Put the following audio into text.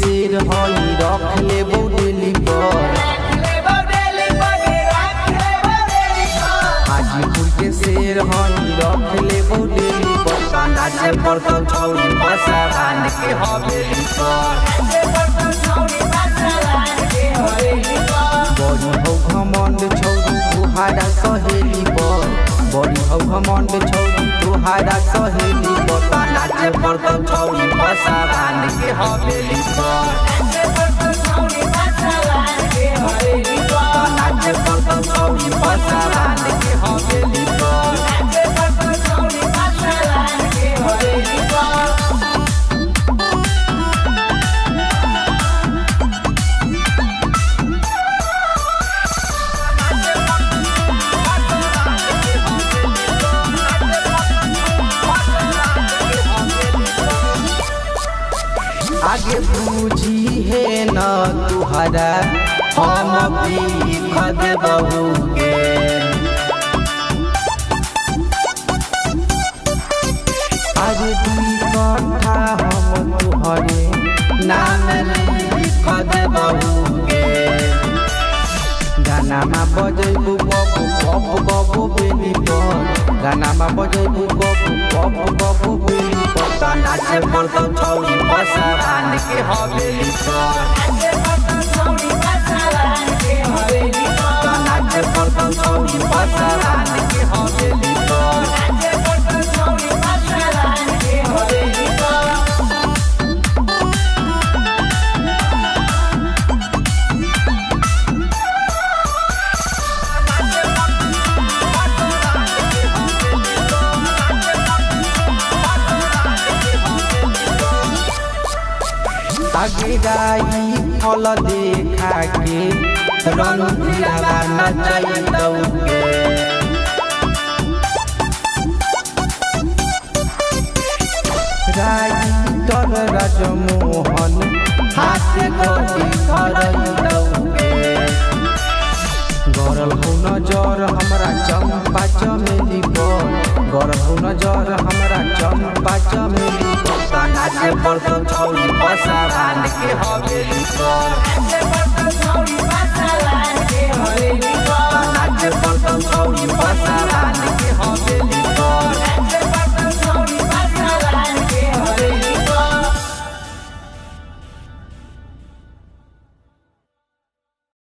शेर हई रख लेबो डेली पर हाजीपुर के शेर हई रख लेबो डेली पर नाचे पर तो छौरी बसा बांध के हवेली पर बड़ी हौ घमंड छौरी तुहारा सहेली पर बड़ी हौ घमंड छौरी तुहारा सहेली पर नाचे पर तो छौरी बसा बांध के हवेली पर नाचे पर तो छौरी बसा बांध के हवेली पर आगे बूझी है न तुहरा हम भीख देबहु के अरे दुई कट्ठा हम तुहरे नाम लिख देबहु के गाना में बजेबू बबू बबू बबू बेली पर गाना में बजेबू बबू बबू बबू बेली पर नाचे पर तो छौरी बसा बांध के हवेली पर नाचे पर तो छौरी बसा बांध के हवेली पर आगे गाई फल देखा के रंग दिलावा नचाई दौगे राइटर राजमोहन हाथ गोटी धरई दौगे गरल हो नजर हमरा चंपा चमेली पर गरल हो नजर हमरा चंपा चमेली पर नाचे पर तो छौरी बसा बांध के हवेली पर